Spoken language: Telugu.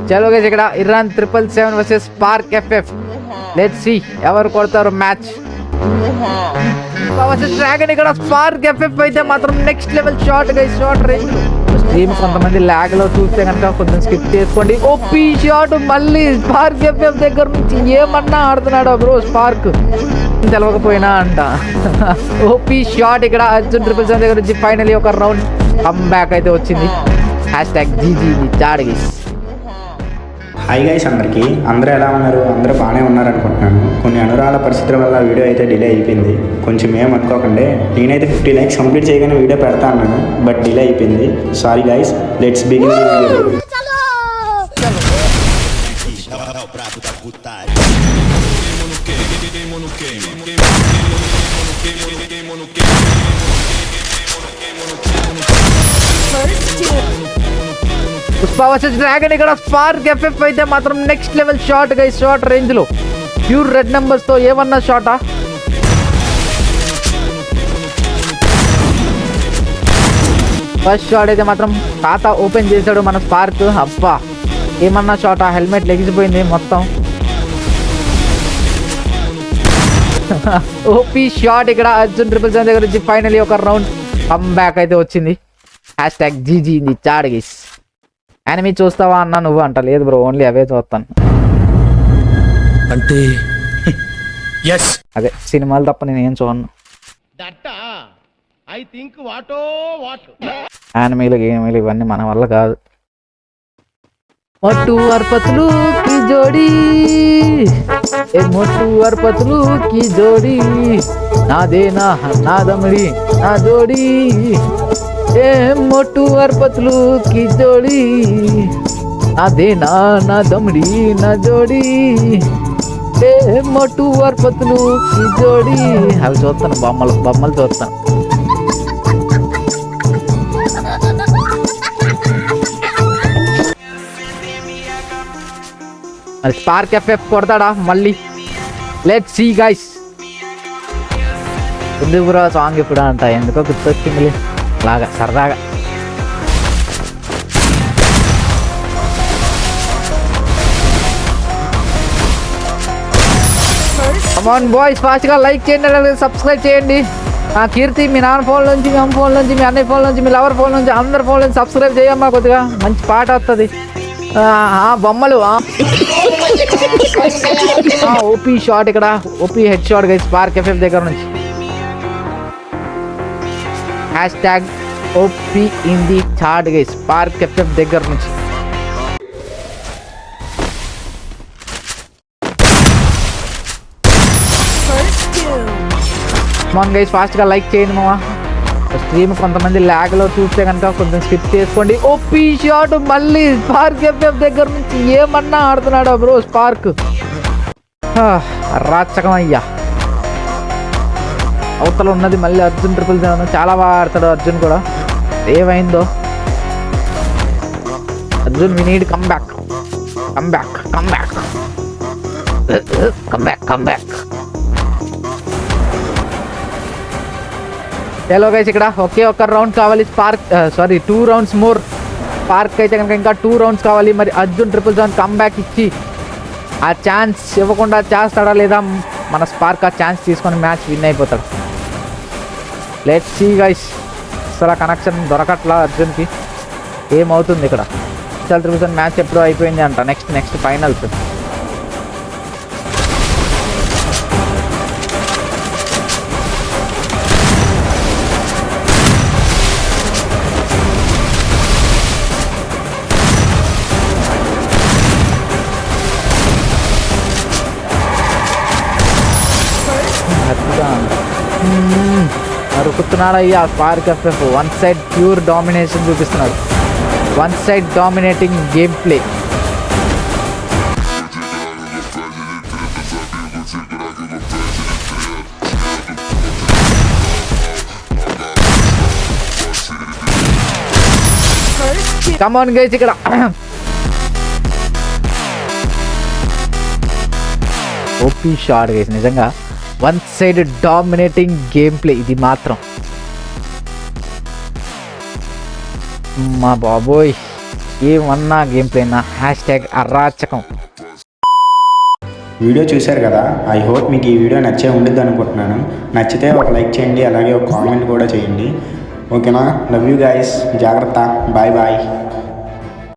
చలో గైస్ ఇక్కడ Iran 777 versus spark FF. Let's see ఎవరు కొడతారు మ్యాచ్. డ్రాగన్ ఇక్కడ స్పార్క్ ఎఫ్ఎఫ్ అయితే మాత్రం next level shot guys, shot range. Stream కొంతమంది ల్యాగ్ లో చూస్తే కనుక కొంచెం స్కిప్ చేసుకోండి. ఓపీ షాట్ మళ్ళీ స్పార్క్ ఎఫ్ఎఫ్ దగ్గర నుంచి ఏమన్నా ఆడుతున్నాడు బ్రో స్పార్క్, తెలవకపోయినా అంట. ఓపీ షాట్ ఇక్కడ అర్జున్ 777 దగ్గర నుంచి ఫైనలీ ఒక రౌండ్ కమ్ బ్యాక్ అయితే వచ్చింది. #GG Chad guys. Hi guys, అందరూ ఎలా ఉన్నారు? అందరూ బాగానే ఉన్నారు అనుకుంటున్నాను. కొన్ని అనురాల పరిస్థితుల వల్ల వీడియో అయితే డిలే అయిపోయింది. కొంచెం ఏమనుకోకండి, నేనైతే 50 likes కంప్లీట్ చేయగానే వీడియో పెడతా అన్నాను, బట్ డిలే అయిపోయింది. Sorry guys, let's begin. Pushpa versus dragon ఇక్కడ స్పార్క్ ఎఫ్ఎఫ్ అయితే మాత్రం next level shot guys, shot range లో ప్యూర్ రెడ్ నెంబర్స్ తో ఏమన్నా షాటా. ఫస్ట్ షాట్ అయితే మాత్రం ఖాతా ఓపెన్ చేశాడు మన స్పార్క్. అబ్బా ఏమన్నా షాటా, హెల్మెట్ లెగిసిపోయింది మొత్తం. ఓపీ షాట్ ఇక్కడ అర్జున్ 777 దగ్గర నుంచి ఫైనలీ ఒక రౌండ్ కమ్ బ్యాక్ అయితే వచ్చింది. #GG Chad guys. యానిమీ చూస్తావా అన్నా నువ్వు అంట. లేదు బ్రో, ఓన్లీ అవే చూస్తాను. అంటే అదే సినిమాలు తప్ప నేను ఏం చూడను. యానిమీలు గేమీలు ఇవన్నీ మన వల్ల కాదు. మొట్టు అర్పతులు కి జోడి, మొట్టు అర్పతులు కి జోడి, నాదేనా నాదమిడి నా జోడి, మొట్టు అర్పతులు కి జోడి, నాదేనా నా దమిడి నా జోడి, మొట్టు అర్పతులు కి జోడి. అవి చూస్తాను, బొమ్మలు చూస్తాను. మరి స్పార్క్ ఎఫ్ఎఫ్ కొడతాడా మళ్ళీ? Let's see guys. ఎందుకు బ్రో సాంగ్ ఇప్పుడు అంట, ఎందుకో గుర్తొచ్చింది లాగా సరదాగా. కమాన్ బాయ్స్, ఫాస్ట్ గా లైక్ చేయండి, సబ్స్క్రైబ్ చేయండి. కీర్తి మీ నాన్న ఫోన్ నుంచి, మీ అమ్మ ఫోన్ నుంచి, మీ అన్నయ్య ఫోన్ నుంచి, మీ లవర్ ఫోన్ నుంచి, అందరి ఫోన్ నుంచి సబ్స్క్రైబ్ చేయమ్మా. కొద్దిగా మంచి పాట వస్తుంది. బొమ్మలు ఓపీ షాట్ ఇక్కడ, OP head shot guys spark FF దగ్గర నుంచి. #OP in the chat guys, spark FF దగ్గర నుంచి. కమాన్ గైస్, ఫాస్ట్ గా లైక్ చేయండి మామ. స్ట్రీమ్ కొంతమంది ల్యాగ్ లో చూస్తే కనుక కొంచెం స్కిప్ చేసుకోండి. ఓపీ షాట్ మళ్ళీ స్పార్క్ ఎఫ్ఎఫ్ దగ్గర నుంచి ఏమన్నా ఆడుతున్నాడు బ్రో స్పార్క్. రాచకం అయ్యా. అవతల ఉన్నది మళ్ళీ అర్జున్ 777. చాలా బాగా ఆడతాడు అర్జున్ కూడా. ఏమైందో Arjun, we need come back. Hello guys, ఇక్కడ ఒకే ఒక రౌండ్ కావాలి స్పార్క్, 2 rounds మోర్. స్పార్క్ అయితే కనుక ఇంకా 2 rounds కావాలి. మరి అర్జున్ 777 కమ్ బ్యాక్ ఇచ్చి ఆ ఛాన్స్ ఇవ్వకుండా చేస్తాడా లేదా మన స్పార్క్ ఆ ఛాన్స్ తీసుకొని మ్యాచ్ విన్ అయిపోతాడు. Let's see guys. అసలు కనెక్షన్ దొరకట్లా అర్జున్కి. ఏమవుతుంది ఇక్కడ? 777 మ్యాచ్ ఎప్పుడో అయిపోయింది అంట. Next finals. అరుకుతున్నాడు అయ్యా spark FF. One side pure domination చూపిస్తున్నాడు. One side dominating game play. Come on guys, ఇక్కడ ఓపీ షాట్ గైస్. నిజంగా one side dominating game play ఇది మాత్రం. మా బాబోయ్, ఏమన్నా గేమ్ ప్లేనా #అరాచకం. వీడియో చూశారు కదా, ఐ హోప్ మీకు ఈ వీడియో నచ్చే ఉండిద్ది అనుకుంటున్నాను. నచ్చితే ఒక లైక్ చేయండి, అలాగే ఒక కామెంట్ కూడా చేయండి. ఓకేనా? లవ్ యూ గైస్, జాగ్రత్త, బాయ్ బాయ్.